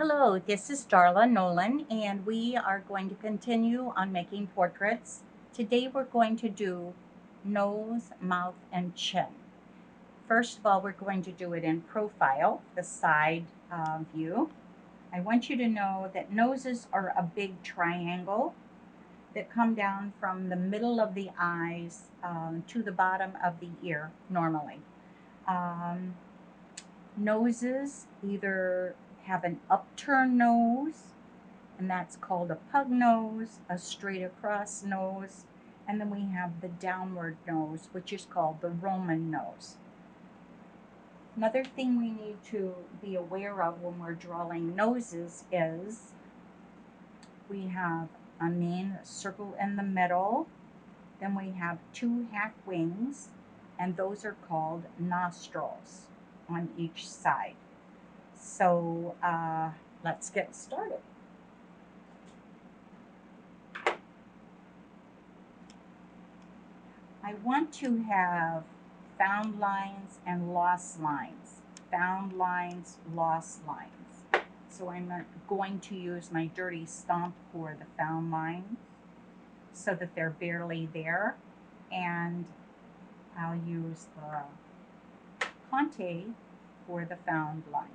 Hello, this is Darla Nolan, and we are going to continue on making portraits. Today we're going to do nose, mouth, and chin. First of all, we're going to do it in profile, the side view. I want you to know that noses are a big triangle that come down from the middle of the eyes to the bottom of the ear normally. Um, Noses either have an upturned nose, and that's called a pug nose, a straight across nose, and then we have the downward nose, which is called the Roman nose. Another thing we need to be aware of when we're drawing noses is we have a main circle in the middle, then we have two half wings, and those are called nostrils on each side. So let's get started. I want to have found lines and lost lines. Found lines, lost lines. So I'm going to use my dirty stomp for the found lines so that they're barely there. And I'll use the Conte for the found lines.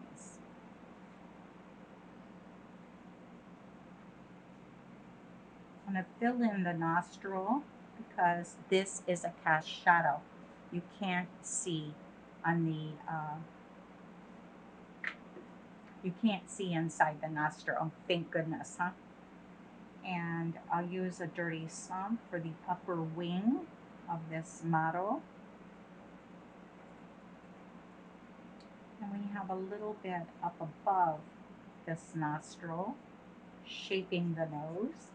I'm going to fill in the nostril because this is a cast shadow. You can't see on the you can't see inside the nostril. Thank goodness, huh? And I'll use a dirty stump for the upper wing of this model. And we have a little bit up above this nostril, shaping the nose.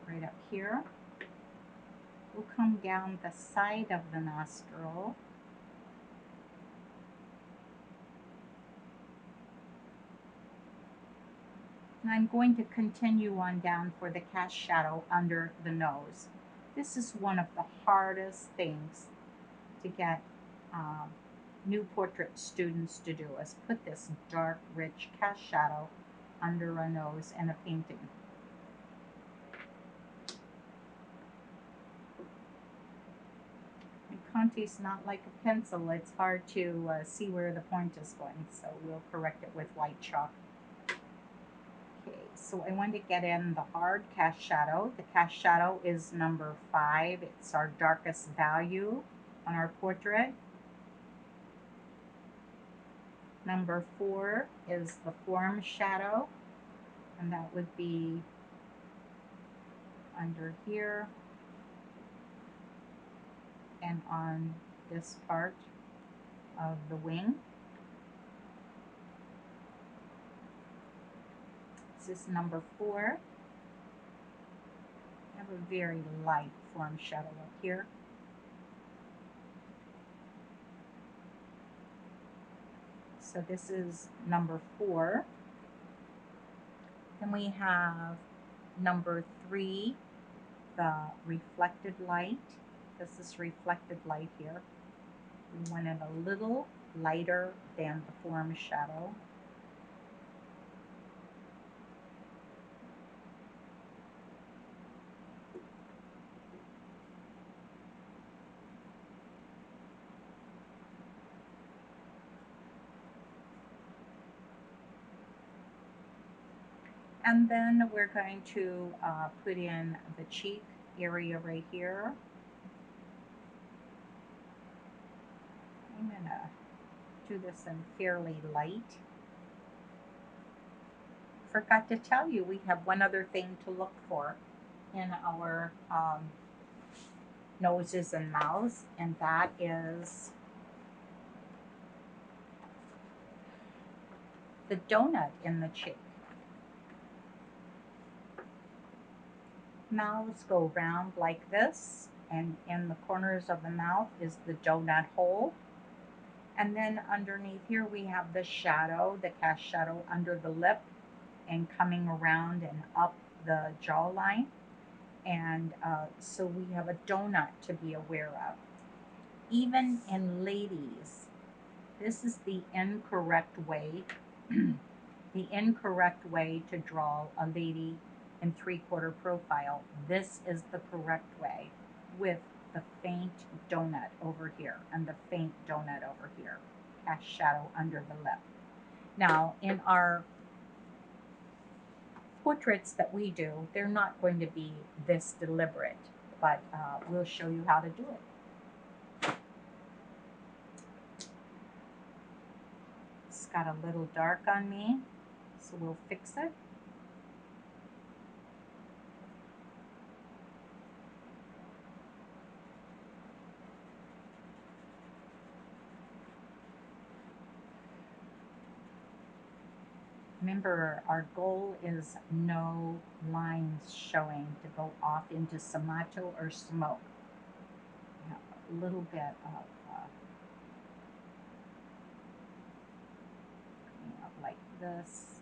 Right up here. We'll come down the side of the nostril. And I'm going to continue on down for the cast shadow under the nose. This is one of the hardest things to get new portrait students to do, is put this dark, rich cast shadow under a nose in a painting. And Conte's not like a pencil. It's hard to see where the point is going, so we'll correct it with white chalk. Okay, so I want to get in the hard cast shadow. The cast shadow is number 5. It's our darkest value on our portrait. Number 4 is the form shadow, and that would be under here and on this part of the wing. This is number 4. I have a very light form shadow up here. So this is number 4. Then we have number 3, the reflected light. This is reflected light here. We want it a little lighter than the form shadow. And then we're going to put in the cheek area right here. I'm going to do this in fairly light. Forgot to tell you, we have one other thing to look for in our noses and mouths, and that is the donut in the cheek. Mouths go round like this, and in the corners of the mouth is the donut hole. And then underneath here we have the shadow, the cast shadow under the lip and coming around and up the jawline. And so we have a donut to be aware of. Even in ladies, This is the incorrect way, the incorrect way to draw a lady in three-quarter profile. This is the correct way with the faint donut over here and the faint donut over here. Cast shadow under the lip. Now, in our portraits that we do, they're not going to be this deliberate, but we'll show you how to do it. It's got a little dark on me, so we'll fix it. Remember, our goal is no lines showing to go off into somato or smoke. We have a little bit of like this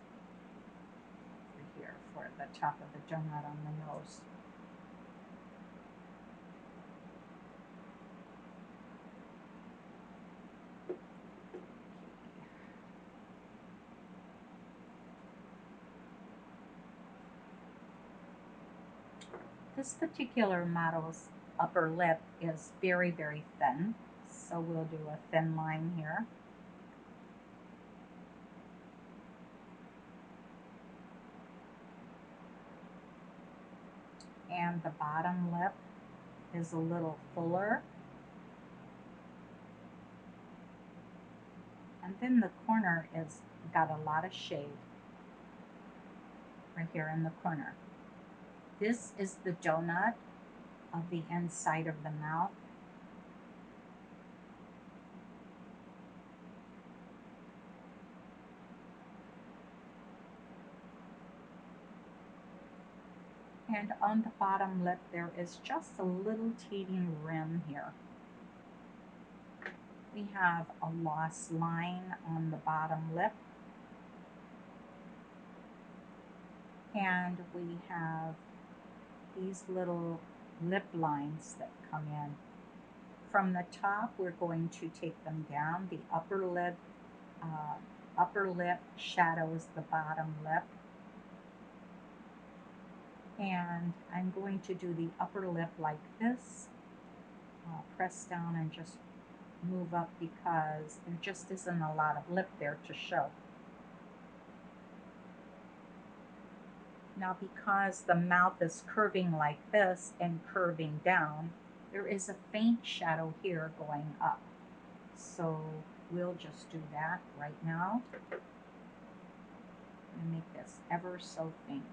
over here for the top of the donut on the nose. This particular model's upper lip is very, very thin, so we'll do a thin line here. And the bottom lip is a little fuller. And then the corner is got a lot of shade right here in the corner. This is the donut of the inside of the mouth. And on the bottom lip, there is just a little teeny rim here. We have a lost line on the bottom lip. And we have these little lip lines that come in. From the top, we're going to take them down. The upper lip shadows the bottom lip. And I'm going to do the upper lip like this. Press down and just move up because there just isn't a lot of lip there to show. Now, because the mouth is curving like this and curving down, there is a faint shadow here going up. So we'll just do that right now. And make this ever so faint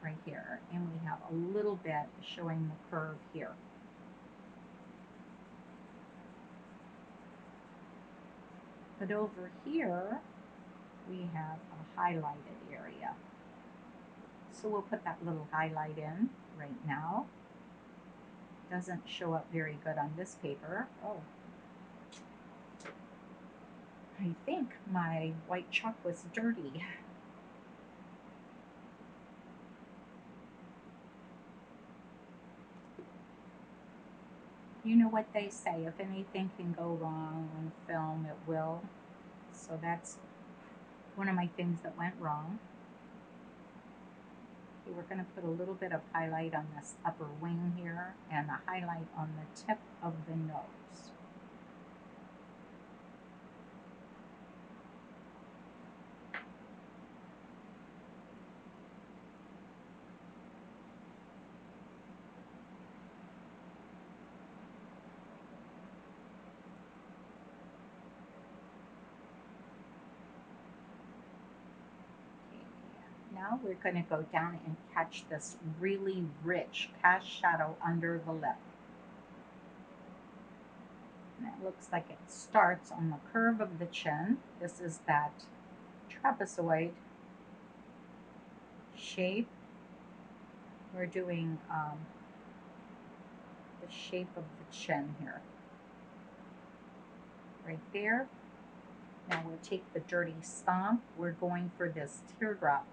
right here. And we have a little bit showing the curve here. But over here, we have a highlighted area. So we'll put that little highlight in right now. Doesn't show up very good on this paper. Oh, I think my white chalk was dirty. You know what they say, if anything can go wrong on film, it will. So that's one of my things that went wrong. Okay, we're going to put a little bit of highlight on this upper wing here and a highlight on the tip of the nose. Now we're going to go down and catch this really rich cast shadow under the lip. And it looks like it starts on the curve of the chin. This is that trapezoid shape. We're doing the shape of the chin here. Right there. Now we'll take the dirty stomp. We're going for this teardrop.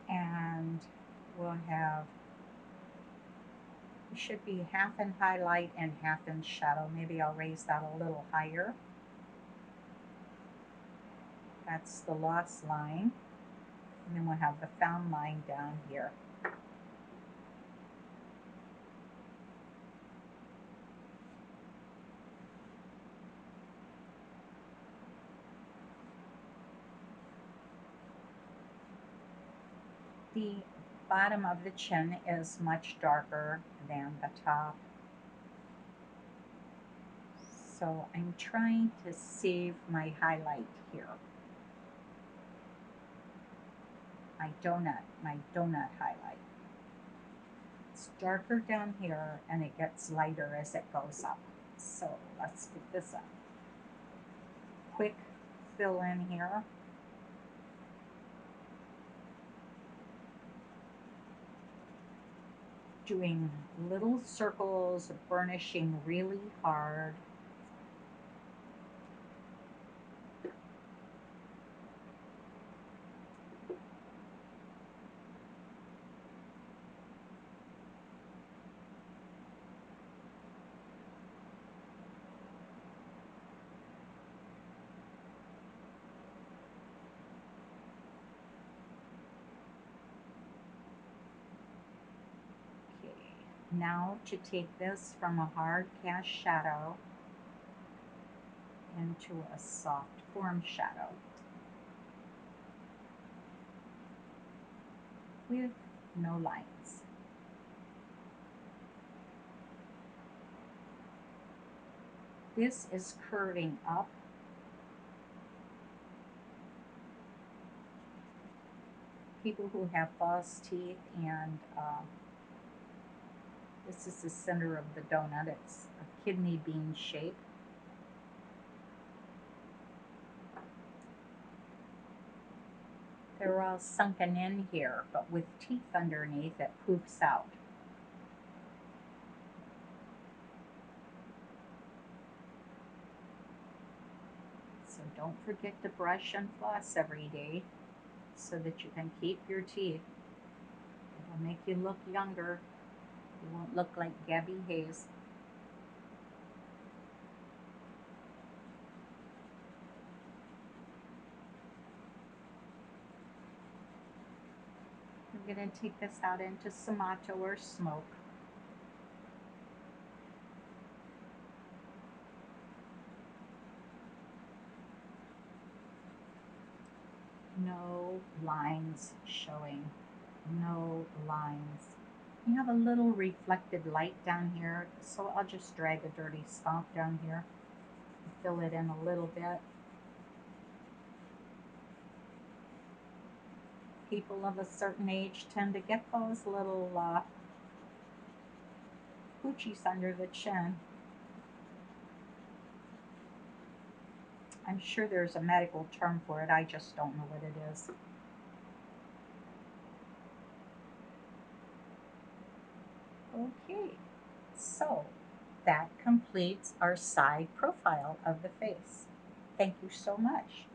And we'll have It should be half in highlight and half in shadow. Maybe I'll raise that a little higher. That's the lost line. And then we'll have the found line down here. The bottom of the chin is much darker than the top. So I'm trying to save my highlight here. My donut highlight. It's darker down here and it gets lighter as it goes up. So let's get this up. Quick fill in here. Doing little circles, burnishing really hard. Now to take this from a hard cast shadow into a soft form shadow with no lines. This is curving up. People who have false teeth and this is the center of the donut. It's a kidney bean shape. They're all sunken in here, but with teeth underneath, it poofs out. So don't forget to brush and floss every day so that you can keep your teeth. It'll make you look younger. You won't look like Gabby Hayes. I'm going to take this out into Sumato or smoke. No lines showing. No lines. You have a little reflected light down here, so I'll just drag a dirty stomp down here and fill it in a little bit. People of a certain age tend to get those little poochies under the chin. I'm sure there's a medical term for it, I just don't know what it is. Okay, so that completes our side profile of the face. Thank you so much.